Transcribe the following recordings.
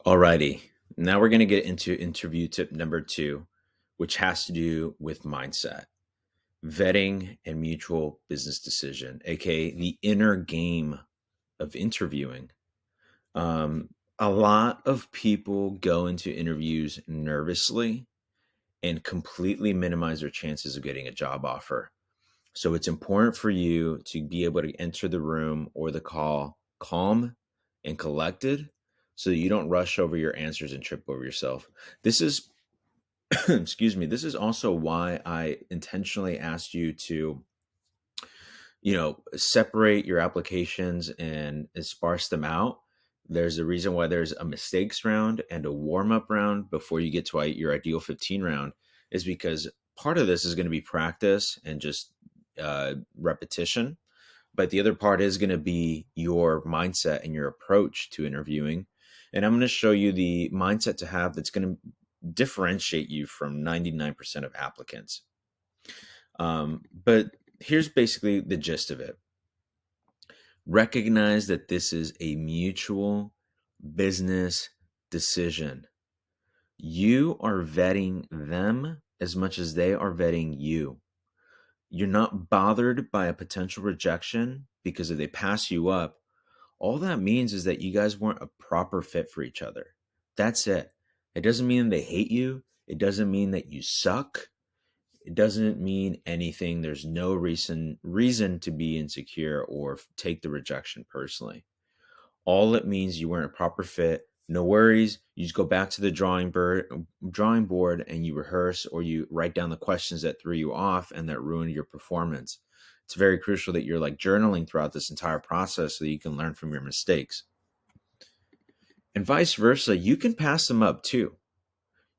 Alrighty. Now we're going to get into interview tip number two, which has to do with mindset, vetting, and mutual business decision, aka the inner game of interviewing. Um, a lot of people go into interviews nervously and completely minimize their chances of getting a job offer. So it's important for you to be able to enter the room or the call calm and collected so that you don't rush over your answers and trip over yourself. This is, excuse me, this is also why I intentionally asked you to, separate your applications and sparse them out. There's a reason why there's a mistakes round and a warm up round before you get to your ideal 15 round, is because part of this is going to be practice and just repetition. But the other part is going to be your mindset and your approach to interviewing. And I'm going to show you the mindset to have that's going to differentiate you from 99% of applicants. But here's basically the gist of it. Recognize that this is a mutual business decision. You are vetting them as much as they are vetting you. You're not bothered by a potential rejection because if they pass you up, all that means is that you guys weren't a proper fit for each other. That's it. It doesn't mean they hate you. It doesn't mean that you suck. It doesn't mean anything. There's no reason to be insecure or take the rejection personally. All it means you weren't a proper fit. No worries. You just go back to the drawing board and you rehearse or you write down the questions that threw you off and that ruined your performance. It's very crucial that you're like journaling throughout this entire process so that you can learn from your mistakes. And vice versa, you can pass them up too.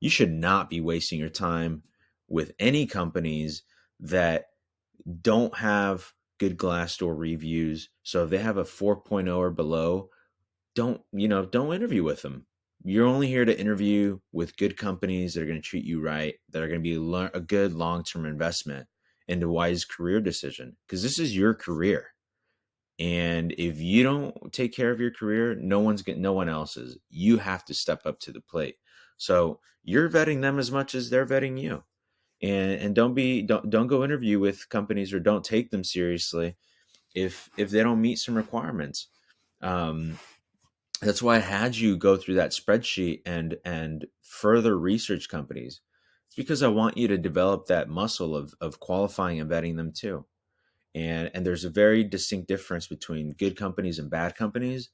You should not be wasting your time with any companies that don't have good Glassdoor reviews. So if they have a 4.0 or below, don't interview with them. You're only here to interview with good companies that are going to treat you right, that are going to be a good long-term investment and a wise career decision, because this is your career. And if you don't take care of your career, no one else's. You have to step up to the plate. So you're vetting them as much as they're vetting you. And don't go interview with companies or don't take them seriously if they don't meet some requirements. Um, that's why I had you go through that spreadsheet and further research companies. It's because I want you to develop that muscle of qualifying and vetting them too. And there's a very distinct difference between good companies and bad companies,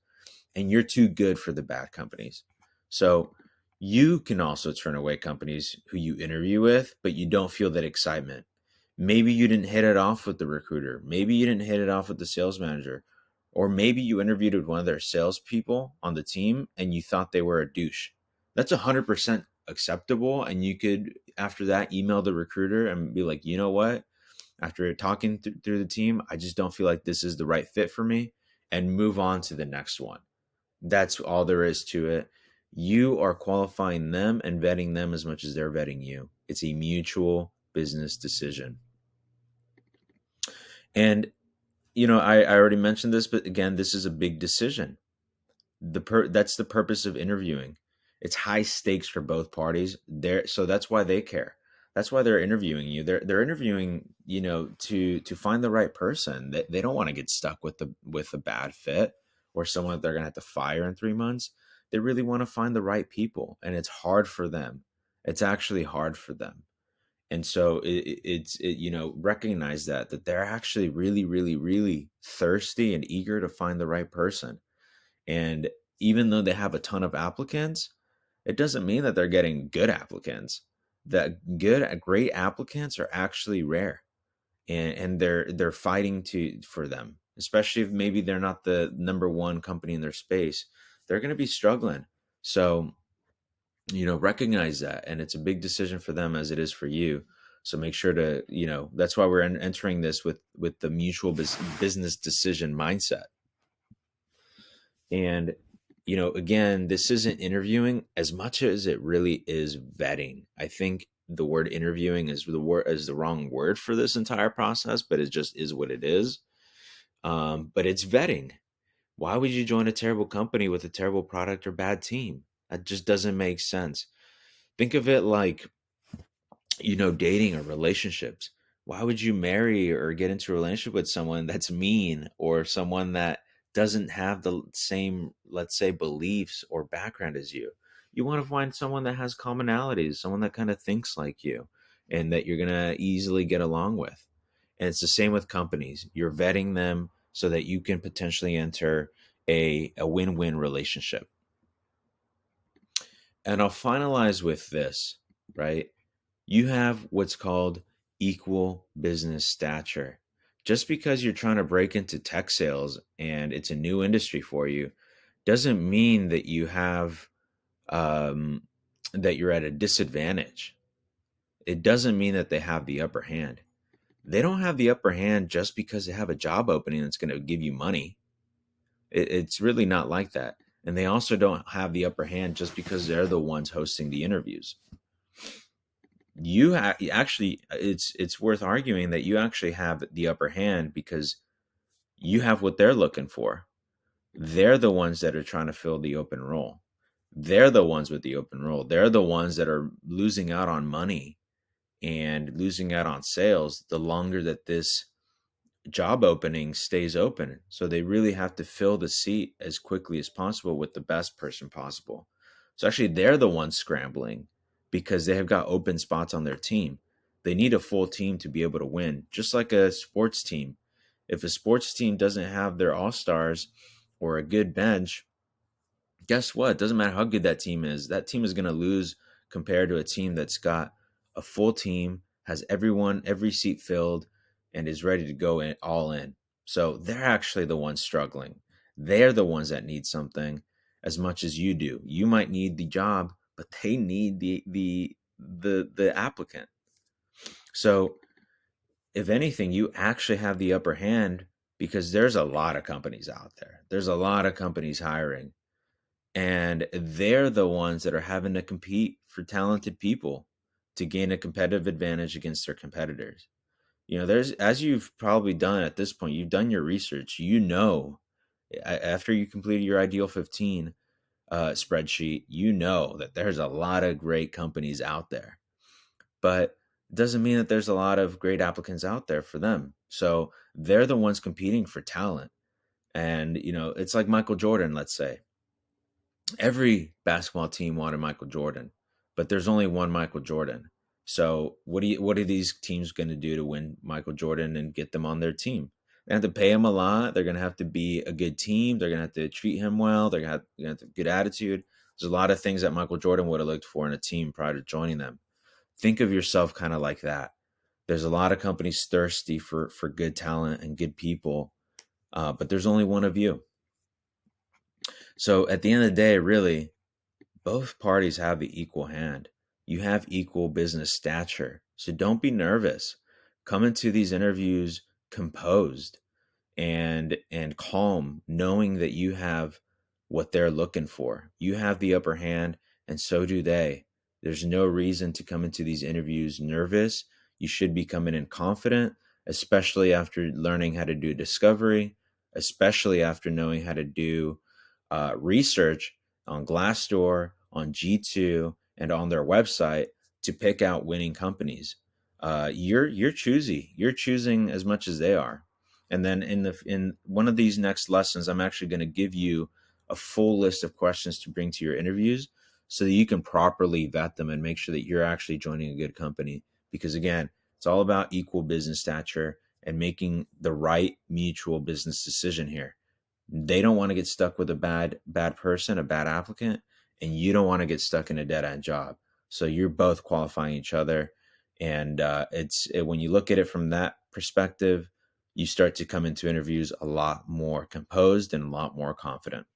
and you're too good for the bad companies. So you can also turn away companies who you interview with, but you don't feel that excitement. Maybe you didn't hit it off with the recruiter. Maybe you didn't hit it off with the sales manager. Or maybe you interviewed with one of their salespeople on the team and you thought they were a douche. That's 100% acceptable. And you could, after that, email the recruiter and be like, you know what? After talking through the team, I just don't feel like this is the right fit for me, and move on to the next one. That's all there is to it. You are qualifying them and vetting them as much as they're vetting you. It's a mutual business decision. And, I already mentioned this, but again, this is a big decision. That's the purpose of interviewing. It's high stakes for both parties. So that's why they care. That's why they're interviewing you. They're interviewing, to find the right person. They don't want to get stuck with a bad fit or someone that they're gonna have to fire in 3 months. They really want to find the right people, and it's hard for them. It's actually hard for them. And so recognize that they're actually really, really, really thirsty and eager to find the right person. And even though they have a ton of applicants, it doesn't mean that they're getting good applicants. That great applicants are actually rare, and they're fighting for them. Especially if maybe they're not the number one company in their space, they're going to be struggling. So recognize that, and it's a big decision for them as it is for you. So make sure to that's why we're entering this with the mutual business decision mindset. And again, this isn't interviewing as much as it really is vetting. I think the word interviewing is the wrong word for this entire process, but it just is what it is. But it's vetting. Why would you join a terrible company with a terrible product or bad team? That just doesn't make sense. Think of it like, dating or relationships. Why would you marry or get into a relationship with someone that's mean, or someone that doesn't have the same, let's say, beliefs or background as you? You want to find someone that has commonalities, someone that kind of thinks like you and that you're going to easily get along with. And it's the same with companies. You're vetting them so that you can potentially enter a win-win relationship. And I'll finalize with this, right? You have what's called equal business stature. Just because you're trying to break into tech sales and it's a new industry for you doesn't mean that you have um, that you're at a disadvantage. It doesn't mean that they have the upper hand. They don't have the upper hand just because they have a job opening that's going to give you money. It's really not like that. And they also don't have the upper hand just because they're the ones hosting the interviews. Actually, it's worth arguing that you actually have the upper hand because you have what they're looking for. They're the ones that are trying to fill the open role. They're the ones with the open role. They're the ones that are losing out on money and losing out on sales the longer that this job opening stays open. So they really have to fill the seat as quickly as possible with the best person possible. So actually, they're the ones scrambling because they have got open spots on their team. They need a full team to be able to win, just like a sports team. If a sports team doesn't have their all stars or a good bench, guess what? It doesn't matter how good that team is. That team is going to lose compared to a team that's got a full team, has everyone, every seat filled, and is ready to go in all in. So they're actually the ones struggling. They're the ones that need something as much as you do. You might need the job, but they need the applicant. So if anything, you actually have the upper hand because there's a lot of companies out there. There's a lot of companies hiring, and they're the ones that are having to compete for talented people to gain a competitive advantage against their competitors. There's, as you've probably done at this point, you've done your research. After you completed your ideal 15 spreadsheet, that there's a lot of great companies out there, but it doesn't mean that there's a lot of great applicants out there for them. So they're the ones competing for talent. And it's like Michael Jordan, let's say. Every basketball team wanted Michael Jordan, but there's only one Michael Jordan. So what are these teams going to do to win Michael Jordan and get them on their team? They have to pay him a lot. They're going to have to be a good team. They're going to have to treat him well. They're going to have to have good attitude. There's a lot of things that Michael Jordan would have looked for in a team prior to joining them. Think of yourself kind of like that. There's a lot of companies thirsty for good talent and good people, but there's only one of you. So at the end of the day, really, both parties have the equal hand. You have equal business stature. So don't be nervous. Come into these interviews composed and calm, knowing that you have what they're looking for. You have the upper hand, and so do they. There's no reason to come into these interviews nervous. You should be coming in confident, especially after learning how to do discovery, especially after knowing how to do research on Glassdoor, on G2, and on their website to pick out winning companies. You're choosy. You're choosing as much as they are. And then in one of these next lessons, I'm actually going to give you a full list of questions to bring to your interviews so that you can properly vet them and make sure that you're actually joining a good company. Because again, it's all about equal business stature and making the right mutual business decision here. They don't want to get stuck with a bad person, a bad applicant, and you don't want to get stuck in a dead end job. So you're both qualifying each other, and when you look at it from that perspective, you start to come into interviews a lot more composed and a lot more confident.